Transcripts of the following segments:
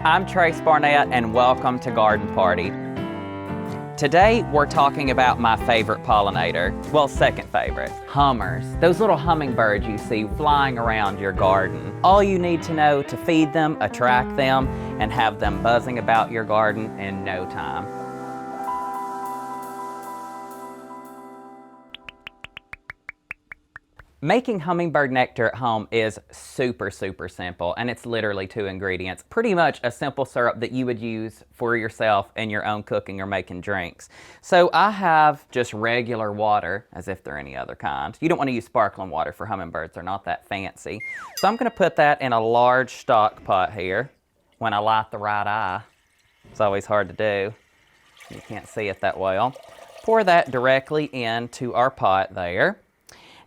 I'm Trace Barnett and welcome to Garden Party. Today we're talking about my favorite pollinator, well, second favorite, hummers. Those little hummingbirds you see flying around your garden. All you need to know to feed them, attract them, and have them buzzing about your garden in no time. Making hummingbird nectar at home is super simple, and it's literally 2 ingredients. Pretty much a simple syrup that you would use for yourself in your own cooking or making drinks. So I have just regular water, as if they're any other kind. You don't want to use sparkling water for hummingbirds, they're not that fancy. So I'm going to put that in a large stock pot here. When I light the right eye, it's always hard to do. You can't see it that well. Pour that directly into our pot there.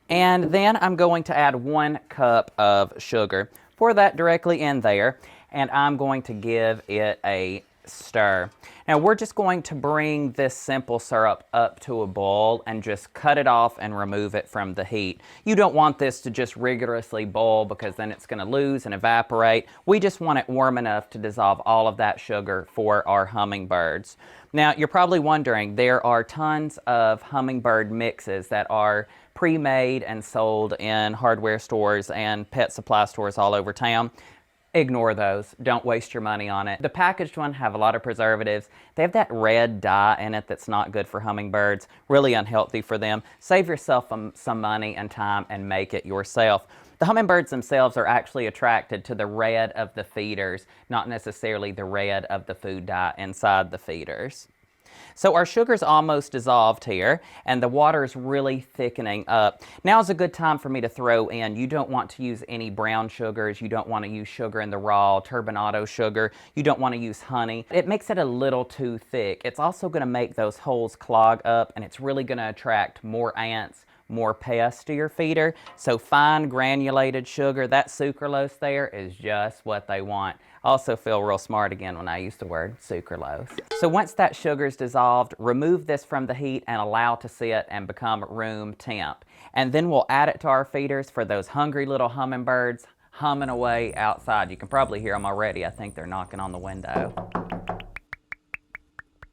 And then I'm going to add 1 cup of sugar. Pour that directly in there, and I'm going to give it a stir. Now we're just going to bring this simple syrup up to a boil and just cut it off and remove it from the heat. You don't want this to just rigorously boil because then it's going to lose and evaporate. We just want it warm enough to dissolve all of that sugar for our hummingbirds. Now you're probably wondering, there are tons of hummingbird mixes that are pre-made and sold in hardware stores and pet supply stores all over town. Ignore those. Don't waste your money on it. The packaged ones have a lot of preservatives. They have that red dye in it that's not good for hummingbirds, really unhealthy for them. Save yourself some money and time and make it yourself. The hummingbirds themselves are actually attracted to the red of the feeders, not necessarily the red of the food dye inside the feeders. So our sugar's almost dissolved here, and the water's really thickening up. Now's a good time for me to throw in. You don't want to use any brown sugars. You don't want to use sugar in the raw, turbinado sugar. You don't want to use honey. It makes it a little too thick. It's also going to make those holes clog up, and it's really going to attract more ants, more pests to your feeder. So fine granulated sugar, that sucralose there, is just what they want. I also feel real smart again when I use the word sucralose. So once that sugar's dissolved, remove this from the heat and allow it to sit and become room temp. And then we'll add it to our feeders for those hungry little hummingbirds humming away outside. You can probably hear them already. I think they're knocking on the window.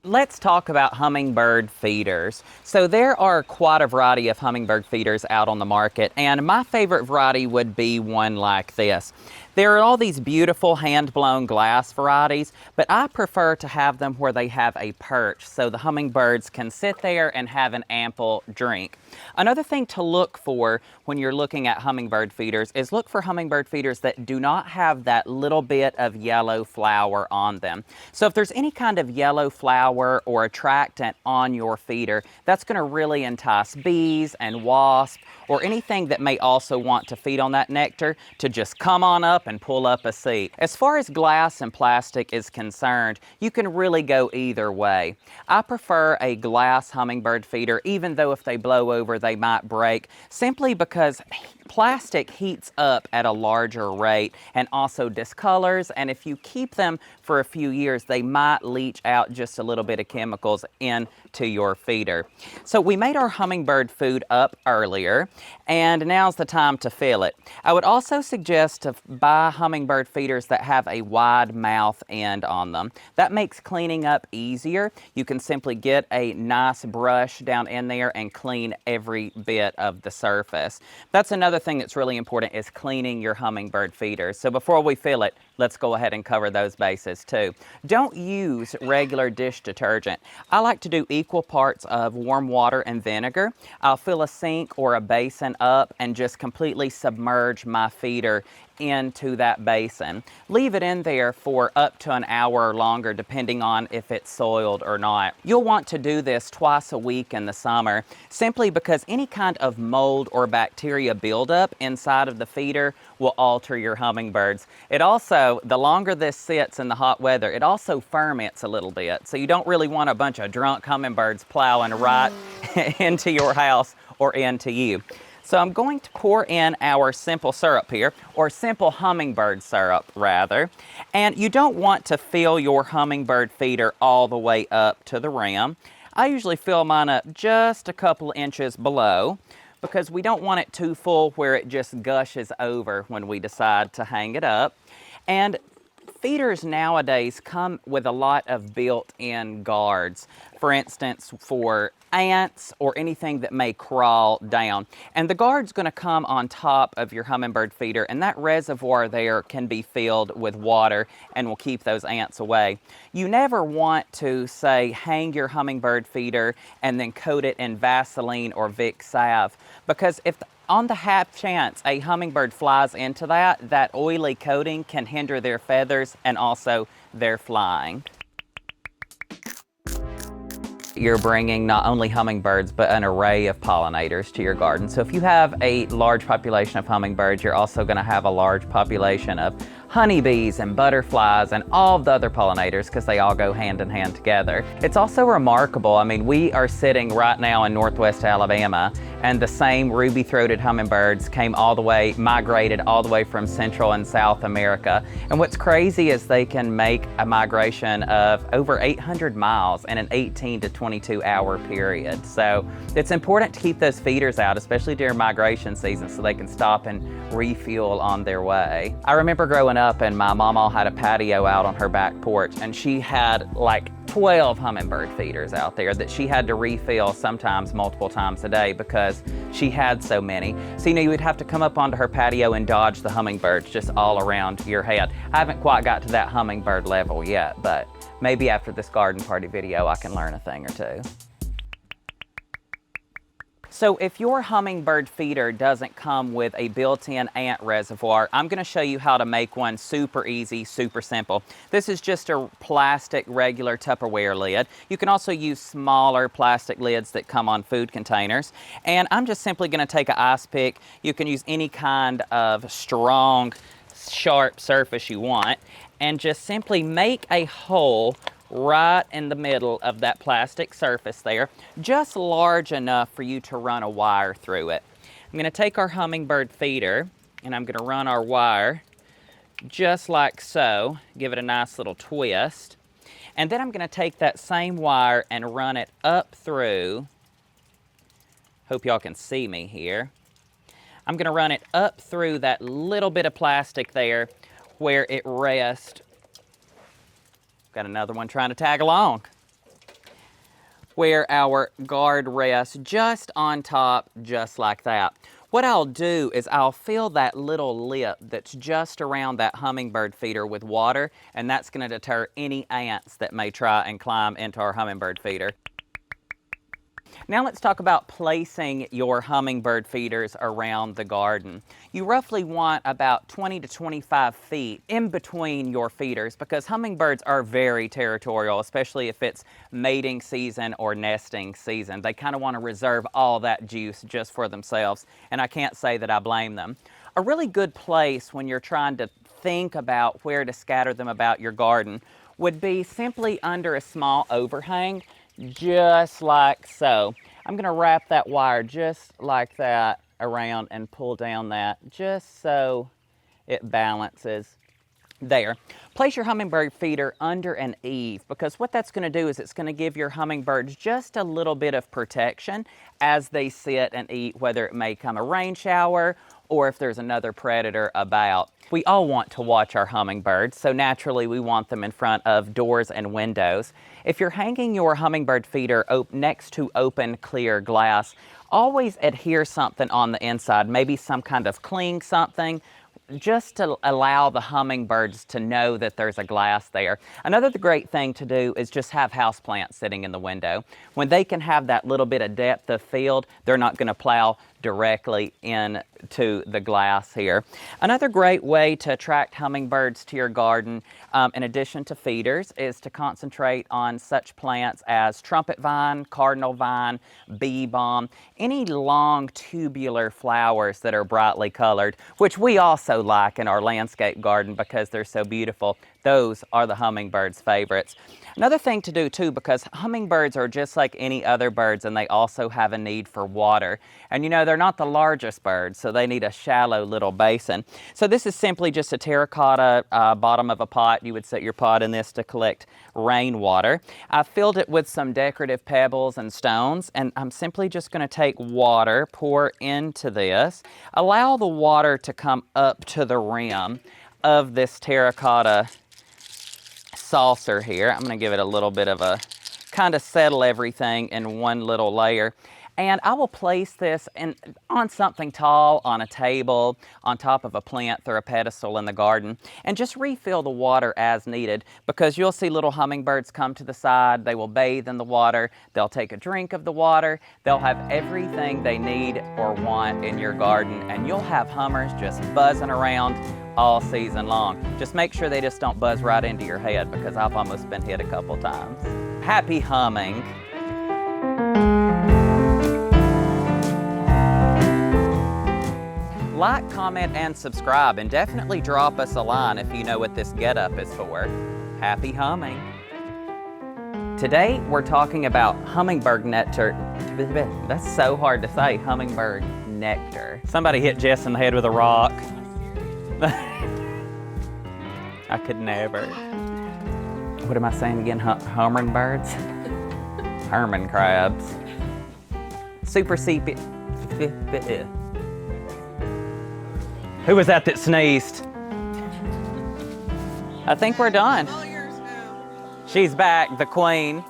Let's talk about hummingbird feeders. So there are quite a variety of hummingbird feeders out on the market, and my favorite variety would be one like this. There are all these beautiful hand-blown glass varieties, but I prefer to have them where they have a perch so the hummingbirds can sit there and have an ample drink. Another thing to look for when you're looking at hummingbird feeders is look for hummingbird feeders that do not have that little bit of yellow flour on them. So if there's any kind of yellow flour or attractant on your feeder, that's going to really entice bees and wasps or anything that may also want to feed on that nectar to just come on up and pull up a seat. As far as glass and plastic is concerned, you can really go either way. I prefer a glass hummingbird feeder, even though if they blow over they might break, simply because plastic heats up at a larger rate and also discolors, and if you keep them for a few years, they might leach out just a little bit of chemicals into your feeder. So we made our hummingbird food up earlier, and now's the time to fill it. I would also suggest to buy hummingbird feeders that have a wide mouth end on them. That makes cleaning up easier. You can simply get a nice brush down in there and clean every bit of the surface. That's another thing that's really important, is cleaning your hummingbird feeders. So before we fill it, let's go ahead and cover those bases too. Don't use regular dish detergent. I like to do equal parts of warm water and vinegar. I'll fill a sink or a basin up and just completely submerge my feeder into that basin. Leave it in there for up to an hour or longer, depending on if it's soiled or not. You'll want to do this twice a week in the summer, simply because any kind of mold or bacteria buildup inside of the feeder will alter your hummingbirds. It also, the longer this sits in the hot weather, it also ferments a little bit. So you don't really want a bunch of drunk hummingbirds plowing right into your house or into you. So I'm going to pour in our simple syrup here, or simple hummingbird syrup rather. And you don't want to fill your hummingbird feeder all the way up to the rim. I usually fill mine up just a couple inches below, because we don't want it too full where it just gushes over when we decide to hang it up. And feeders nowadays come with a lot of built-in guards. For instance, for ants or anything that may crawl down. And the guard's going to come on top of your hummingbird feeder, and that reservoir there can be filled with water and will keep those ants away. You never want to, say, hang your hummingbird feeder and then coat it in Vaseline or Vicks salve, because if on the half chance a hummingbird flies into that oily coating can hinder their feathers and also their flying. You're bringing not only hummingbirds, but an array of pollinators to your garden. So if you have a large population of hummingbirds, you're also going to have a large population of honeybees and butterflies and all of the other pollinators, because they all go hand in hand together. It's also remarkable. I mean, we are sitting right now in Northwest Alabama, and the same ruby-throated hummingbirds migrated all the way from Central and South America. And what's crazy is they can make a migration of over 800 miles in an 18 to 22 hour period. So it's important to keep those feeders out, especially during migration season, so they can stop and refuel on their way. I remember growing up and my mama had a patio out on her back porch, and she had like 12 hummingbird feeders out there that she had to refill sometimes multiple times a day because she had so many. So, you would have to come up onto her patio and dodge the hummingbirds just all around your head. I haven't quite got to that hummingbird level yet, but maybe after this garden party video, I can learn a thing or two. So if your hummingbird feeder doesn't come with a built-in ant reservoir, I'm going to show you how to make one super easy, super simple. This is just a plastic regular Tupperware lid. You can also use smaller plastic lids that come on food containers. And I'm just simply going to take an ice pick. You can use any kind of strong, sharp surface you want, and just simply make a hole right in the middle of that plastic surface there, just large enough for you to run a wire through it. I'm going to take our hummingbird feeder and I'm going to run our wire just like so, give it a nice little twist, and then I'm going to take that same wire and run it up through, hope y'all can see me here, I'm going to run it up through that little bit of plastic there where it rests. Got another one trying to tag along. Where our guard rests just on top, just like that. What I'll do is I'll fill that little lip that's just around that hummingbird feeder with water, and that's going to deter any ants that may try and climb into our hummingbird feeder. Now let's talk about placing your hummingbird feeders around the garden. You roughly want about 20 to 25 feet in between your feeders, because hummingbirds are very territorial, especially if it's mating season or nesting season. They kind of want to reserve all that juice just for themselves, and I can't say that I blame them. A really good place when you're trying to think about where to scatter them about your garden would be simply under a small overhang, just like so. I'm going to wrap that wire just like that around and pull down that just so it balances there. Place your hummingbird feeder under an eave, because what that's going to do is it's going to give your hummingbirds just a little bit of protection as they sit and eat, whether it may come a rain shower or if there's another predator about. We all want to watch our hummingbirds, so naturally we want them in front of doors and windows. If you're hanging your hummingbird feeder next to open, clear glass, always adhere something on the inside, maybe some kind of cling something, just to allow the hummingbirds to know that there's a glass there. Another great thing to do is just have houseplants sitting in the window. When they can have that little bit of depth of field, they're not going to plow directly into the glass here. Another great way to attract hummingbirds to your garden, in addition to feeders, is to concentrate on such plants as trumpet vine, cardinal vine, bee balm, any long tubular flowers that are brightly colored, which we also like in our landscape garden because they're so beautiful. Those are the hummingbirds' favorites. Another thing to do too, because hummingbirds are just like any other birds and they also have a need for water. And they're not the largest birds, so they need a shallow little basin. So this is simply just a terracotta bottom of a pot. You would set your pot in this to collect rainwater. I filled it with some decorative pebbles and stones, and I'm simply just going to take water, pour into this, allow the water to come up to the rim of this terracotta saucer here. I'm gonna give it a little bit of a, kind of settle everything in one little layer. And I will place this on something tall, on a table, on top of a plinth or a pedestal in the garden, and just refill the water as needed, because you'll see little hummingbirds come to the side, they will bathe in the water, they'll take a drink of the water, they'll have everything they need or want in your garden, and you'll have hummers just buzzing around all season long. Just make sure they just don't buzz right into your head, because I've almost been hit a couple times. Happy humming. Like, comment, and subscribe, and definitely drop us a line if you know what this getup is for. Happy humming. Today, we're talking about hummingbird nectar. That's so hard to say, hummingbird nectar. Somebody hit Jess in the head with a rock. I could never. What am I saying again? Hummingbirds? Hermit crabs. Super sepia. Who was that sneezed? I think we're done. She's back, the queen.